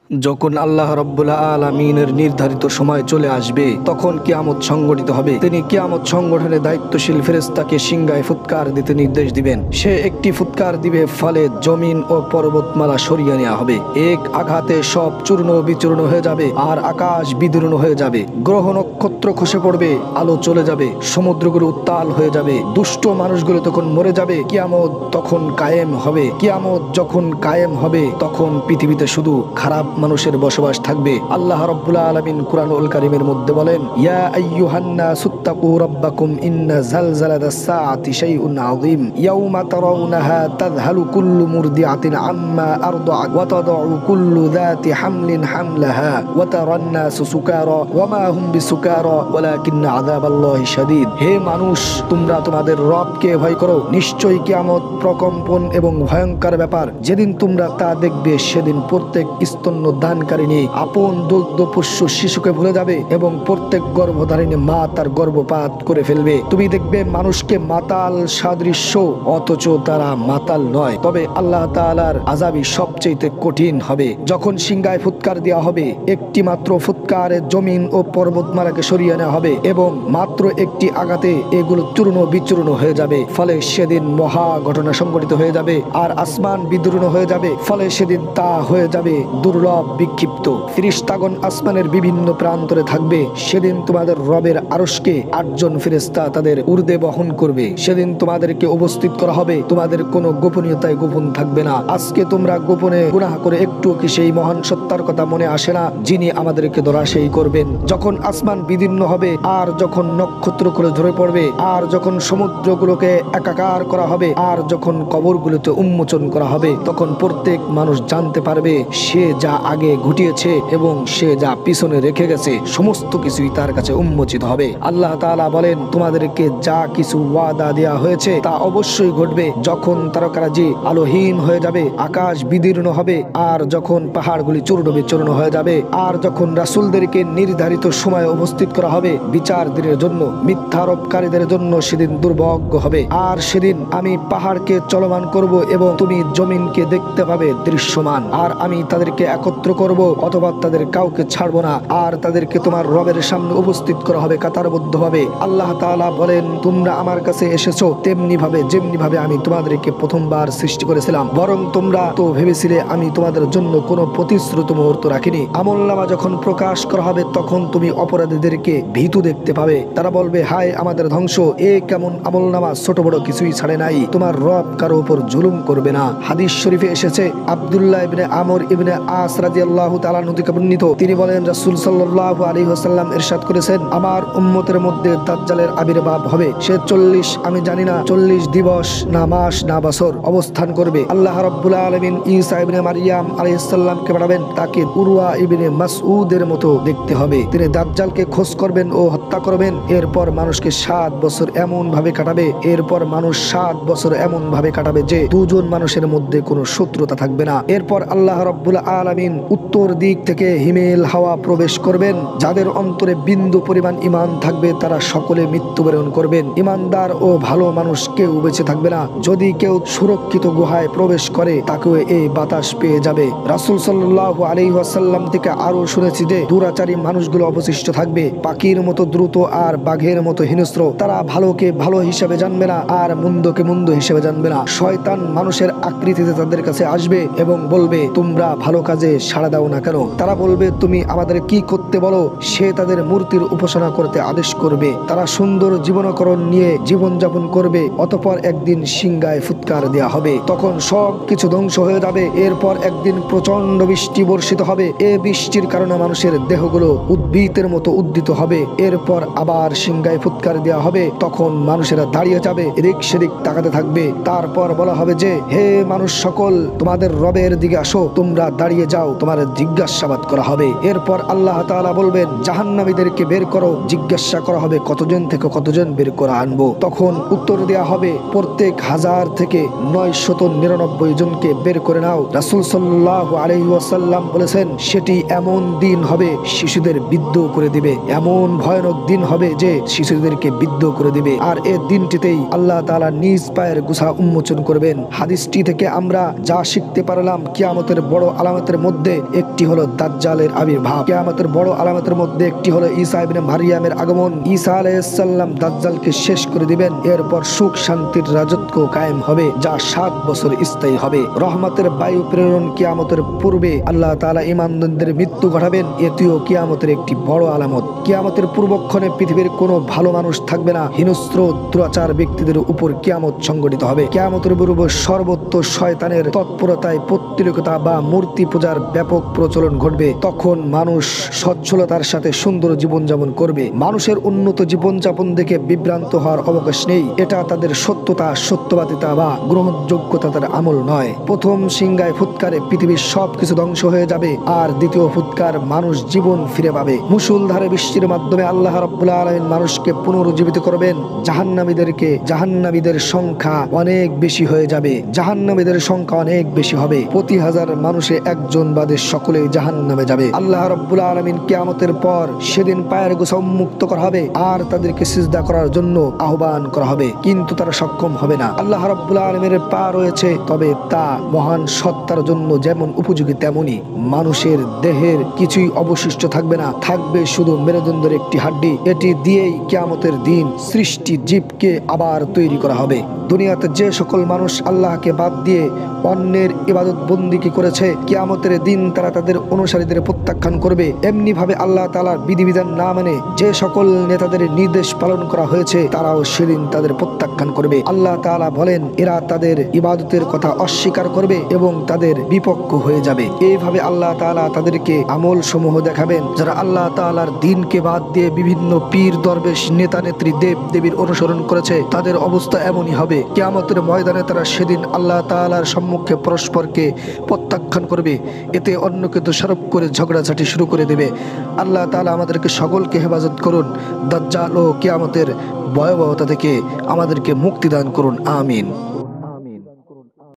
যখন আল্লাহ রাব্বুল আলামিনের নির্ধারিত সময় চলে আসবে তখন কিয়ামত সংগঠিত হবে। তিনি কিয়ামত সংগঠনে দায়িত্বশীল ফেরেশতাকে সিংহায় ফুৎকার দিতে নির্দেশ দিবেন। সে একটি ফুৎকার দিবে, ফলে জমিন ও পর্বতমালা সরিয়ে নেওয়া হবে। এক আঘাতে সব চূর্ণ বিচূর্ণ হয়ে যাবে আর আকাশ বিদীর্ণ হয়ে যাবে। গ্রহ নক্ষত্র খসে পড়বে, আলো চলে যাবে, সমুদ্রগুলো উত্তাল হয়ে যাবে, দুষ্ট মানুষগুলো তখন মরে যাবে। কিয়ামত তখন কায়েম হবে। কিয়ামত যখন কায়েম হবে তখন পৃথিবীতে শুধু খারাপ মানুষের বসবাস থাকবে। আল্লাহ রাব্বুল আলামিন কুরআনুল কারীমের মধ্যে বলেন, ইয়া আইয়ুহান নাসুত্তাকু রাব্বাকুম ইন্না জালজালাতাস সাআতি শাইউন আযীম ইয়াওমা তারাউনাহা তাযহালু কুল্লু মুরদিআতিন আম্মা আরদাআত ওয়া তাদউ কুল্লু যাতি হামলিন হামলাহা ওয়া তারান নাসু সুকারা ওয়া মা হুম বিসুকারা ওয়ালাকিন্না আযাবাল্লাহি শাদীদ। হে মানুষ, তোমরা তোমাদের রবকে ভয় করো। নিশ্চয়ই কিয়ামত প্রকম্পন এবং ভয়ঙ্কর ব্যাপার। যেদিন তোমরা তা দেখবে সেদিন প্রত্যেক স্তন্য দানকারিণী আপন দুগ্ধ পোষ্য শিশুকে ভুলে যাবে এবং প্রত্যেক গর্ভধারিণী মা তার গর্ভপাত করে ফেলবে। তুমি দেখবে মানুষকে মাতাল সাদৃশ্য, অথচ তারা মাতাল নয়। তবে আল্লাহ তাআলার আযাবই সবচেয়ে কঠিন হবে। যখন সিংহায় ফুৎকার দেওয়া হবে, একটি মাত্র ফুৎকারে জমিন ও পর্বতমালাকে সরিয়ে নেওয়া হবে এবং মাত্র একটি আঘাতে এগুলো চূর্ণ বিচূর্ণ হয়ে যাবে। ফলে সেদিন মহা ঘটনা সংঘটিত হয়ে যাবে আর আসমান বিদীর্ণ হয়ে যাবে। ফলে সেদিন তা হয়ে যাবে দুর্লভ বিক্ষিপ্ত। ফেরেশতাগণ আসমানের বিভিন্ন প্রান্তরে থাকবে। সেদিন তোমাদের রবের আরশকে 8 জন ফেরেশতা তাদের ঊর্ধ্বে বহন করবে। সেদিন তোমাদেরকে উপস্থিত করা হবে, তোমাদের কোনো গোপনীয়তায় গোপন থাকবে না। আজকে তোমরা গোপনে গুনাহ করে একটু কি সেই মহান সত্তার কথা মনে আসে না, যিনি আমাদেরকে ধরাশায়ী করবেন? যখন আসমান বিদীর্ণ হবে আর যখন নক্ষত্রগুলো ঝরে পড়বে আর যখন সমুদ্রগুলোকে একাকার করা হবে আর যখন কবরগুলোতে উন্মোচন করা হবে, তখন প্রত্যেক মানুষ জানতে পারবে সে যা আগে ঘটিয়েছে এবং সে যা পিছনে রেখে গেছে সমস্ত কিছুই তার কাছে উন্মোচিত হবে। আল্লাহ তাআলা বলেন, তোমাদেরকে যা কিছু ওয়াদা দেয়া হয়েছে তা অবশ্যই ঘটবে। যখন তারকারাজি আলোহীন হয়ে যাবে, আকাশ বিদীর্ণ হবে আর যখন পাহাড়গুলি চূর্ণ বিচূর্ণ হয়ে যাবে আর যখন রাসূলদেরকে নির্ধারিত সময়ে উপস্থিত করা হবে বিচার দিনের জন্য, মিথ্যারোপকারীদের জন্য সেদিন দুর্ভাগ্য হবে। আর সেদিন আমি পাহাড়কে চলমান করব এবং তুমি জমিনকে দেখতে পাবে দৃশ্যমান। আর আমি তাদেরকে একত্র করব অথবা তাদের কাউকে ছাড়বো না। আর তাদেরকে তোমার রবের সামনে উপস্থিত করা হবে কাতারবদ্ধভাবে। আল্লাহ তাআলা বলেন, তোমরা আমার কাছে এসেছো তেমনি ভাবে যেমনি ভাবে আমি তোমাদেরকে প্রথমবার সৃষ্টি করেছিলাম, বরং তোমরা তো ভেবেছিলে আমি তোমাদের জন্য কোনো প্রতিশ্রুত মুহূর্ত রাখিনি। আমলনামা যখন প্রকাশ করা হবে তখন তুমি অপরাধীদেরকে ভীতু দেখতে পাবে। তারা বলবে, হায় আমাদের ধ্বংস, এ কেমন আমলনামা, ছোট বড় কিছুই ছাড়ে নাই। তোমার রব কারো উপর জুলুম করবে না। হাদিস শরীফে এসেছে, আব্দুল্লাহ ইবনে আমর ইবনে আস রাদিয়াল্লাহু তাআলা থেকে বর্ণিত, তিনি বলেন, রাসূল সাল্লাল্লাহু আলাইহি ওয়াসাল্লাম ইরশাদ করেছেন, আমার উম্মতের মধ্যে দাজ্জালের আবির্ভাব হবে। সে 40 আমি জানি না 40 দিবস না মাস না বছর অবস্থান করবে। আল্লাহ রাব্বুল আলামিন ঈসা ইবনে মারইয়াম আলাইহিস সালামকে পাঠাবেন। তাকে উরওয়া ইবনে মাসউদের মতো দেখতে হবে। তিনি দাজ্জালকে খোঁজ করবেন ও হত্যা করবেন। এরপর মানুষকে 7 বছর এমন ভাবে কাটাবে, এরপর মানুষ 7 বছর এমন ভাবে কাটাবে যে দুজন মানুষের মধ্যে কোনো শত্রুতা থাকবে না। এরপর আল্লাহ রাব্বুল আলামিন উত্তর দিক থেকে হিমেল হাওয়া প্রবেশ করবেন। যাদের অন্তরে বিন্দু পরিমাণ ঈমান থাকবে তারা সকলে মৃত্যুবরণ করবেন। ঈমানদার ও ভালো মানুষ কেউ বেঁচে থাকবে না। যদি কেউ সুরক্ষিত গুহায় প্রবেশ করে তাকেও এই বাতাস পেয়ে যাবে। রাসূল সাল্লাল্লাহু আলাইহি ওয়াসাল্লাম থেকে আরো শুনেছি যে দুরাচারী মানুষগুলো অবশিষ্ট থাকবে, পাখির মতো দ্রুত আর বাঘের মতো হিংস্র। তারা ভালোকে ভালো হিসেবে জানবে না আর মন্দকে মন্দ হিসেবে জানবে না। শয়তান মানুষের আকৃতিতে তাদের কাছে আসবে এবং বলবে, তোমরা ভালো কাজে সাড়া দাও না কেন? তারা বলবে, তুমি আমাদের কি করতে বলো? সে তাদের মূর্তির উপাসনা করতে আদেশ করবে। তারা সুন্দর জীবনকরণ নিয়ে জীবনযাপন করবে। অতঃপর একদিন সিংহায় ফুৎকার দেয়া হবে, তখন সব কিছু ধ্বংস হয়ে যাবে। এরপর একদিন প্রচন্ড বৃষ্টি বর্ষিত হবে। এই বৃষ্টির কারণে মানুষের দেহগুলো উদ্ভিদের মতো উদ্দিত হবে। এরপর আবার সিংহায় ফুৎকার দেওয়া হবে, তখন মানুষেরা দাঁড়িয়ে যাবে, এদিক সেদিক তাকাতে থাকবে। তারপর বলা হবে যে, হে মানুষ সকল, তোমাদের রবের দিকে আসো, তোমরা দাঁড়িয়ে যাও, তোমার জিজ্ঞাসাবাদ করা হবে। এরপর আল্লাহ তাআলা বলবেন, জাহান্নামীদেরকে বের করো। জিজ্ঞাসা করা হবে, কতজন থেকে কতজন বের করে আনবো? তখন উত্তর দেয়া হবে, প্রত্যেক 1000 থেকে 999 জনকে বের করে নাও। রাসূল সাল্লাল্লাহু আলাইহি ওয়াসাল্লাম বলেছেন, সেটি এমন দিন হবে শিশুদের বিদ্ধ করে দিবে। এমন ভয়ানক দিন হবে যে শিশুদেরকে বিদ্ধ করে দিবে। আর এই দিনটিতেই আল্লাহ তাআলা নিজ পায়ের গোছা উন্মোচন করবেন। হাদিসটি থেকে আমরা যা শিখতে পারলাম, কিয়ামতের বড় আলামতের মধ্যে মধ্যে একটি হলো দাজ্জালের আবির্ভাব। কিয়ামতের বড় আলামতের মধ্যে একটি হলো ঈসা ইবনে মারিয়ামের আগমন। ঈসা আলাইহিস সালাম দাজ্জালকে শেষ করে দিবেন। এরপর সুখ শান্তির রাজত্ব কায়েম হবে, যা 7 বছর স্থায়ী হবে। রহমতের বায়ু প্রেরণ কিয়ামতের পূর্বে আল্লাহ তাআলা ঈমানদারদের মৃত্যু ঘটাবেন। এটিও কিয়ামতের একটি বড় আলামত। কিয়ামতের পূর্বক্ষণে পৃথিবীর কোনো ভালো মানুষ থাকবে না। হিংস্র দুরাচার ব্যক্তিদের উপর কিয়ামত সংঘটিত হবে। কিয়ামতের পূর্বে সর্বত্র শয়তানের তৎপরতায় পৌত্তলিকতা বা মূর্তি পূজার ব্যাপক প্রচলন ঘটবে। তখন মানুষ সচ্ছলতার সাথে সুন্দর জীবনযাপন করবে। মানুষের উন্নত জীবনযাপন দেখে বিভ্রান্ত হওয়ার অবকাশ নেই। এটা তাদের সত্যতা, সত্যবাদিতা বা গ্রহণযোগ্যতা তার আমল নয়। প্রথম সিংহায় ফুৎকারে পৃথিবীর সবকিছু ধ্বংস হয়ে যাবে, আর দ্বিতীয় ফুৎকার মানুষ জীবন ফিরে পাবে। মুষলধারে বৃষ্টির মাধ্যমে আল্লাহ রাব্বুল আলামিন মানুষকে পুনরুজ্জীবিত করবেন। জাহান্নামীদের সংখ্যা অনেক বেশি হয়ে যাবে। জাহান্নামীদের সংখ্যা অনেক বেশি হবে। প্রতি 1000 মানুষে একজন বাদে সকলেই জাহান্নামে যাবে। আল্লাহ রাব্বুল আলামিন কিয়ামতের পর সেদিন পায়ের গোছা উন্মুক্ত করা হবে আর তাদেরকে সিজদা করার জন্য আহ্বান করা হবে, কিন্তু তারা সক্ষম হবে না। আল্লাহ রাব্বুল আলামিনের পা রয়েছে, তবে তা মহান সত্তার জন্য যেমন উপযোগী তেমনি মানুষের দেহের কিছুই অবশিষ্ট থাকবে না, থাকবে শুধু মেরুদণ্ডের একটি হাড্ডি। এটি দিয়েই কিয়ামতের দিন সৃষ্টি জীবকে আবার তৈরি করা হবে। দুনিয়াতে যে সকল মানুষ আল্লাহকে বাদ দিয়ে অন্যের ইবাদত বন্দিকে করেছে, কিয়ামতের দিন তারা তাদের অনুসারীদের প্রত্যাখ্যান করবে। এমনি ভাবে আল্লাহ তাআলার বিধিবিধান না মানে যে সকল নেতাদের নির্দেশ পালন করা হয়েছে, তারাও সেদিন তাদের প্রত্যাখ্যান করবে। আল্লাহ তাআলা বলেন, এরা তাদের ইবাদতের কথা অস্বীকার করবে এবং তাদের বিপক্ষ হয়ে যাবে। এইভাবে আল্লাহ তাআলা তাদেরকে আমল সমূহ দেখাবেন। যারা আল্লাহ তাআলার দিনকে বাদ দিয়ে বিভিন্ন পীর, দরবেশ, নেতা, নেত্রী, দেব দেবীর অনুসরণ করেছে, তাদের অবস্থা এমনই হবে। কিয়ামতের ময়দানে তারা সেদিন আল্লাহ তাআলার সম্মুখে পরস্পরকে প্রত্যাখ্যান করবে। এতে অন্যকে দোষারোপ করে ঝগড়াঝাটি শুরু করে দেবে। আল্লাহ তাআলা আমাদেরকে সকলকে হেফাজত করুন। দাজ্জাল ও কিয়ামতের ভয়াবহতা থেকে আমাদেরকে মুক্তি দান করুন। আমিন।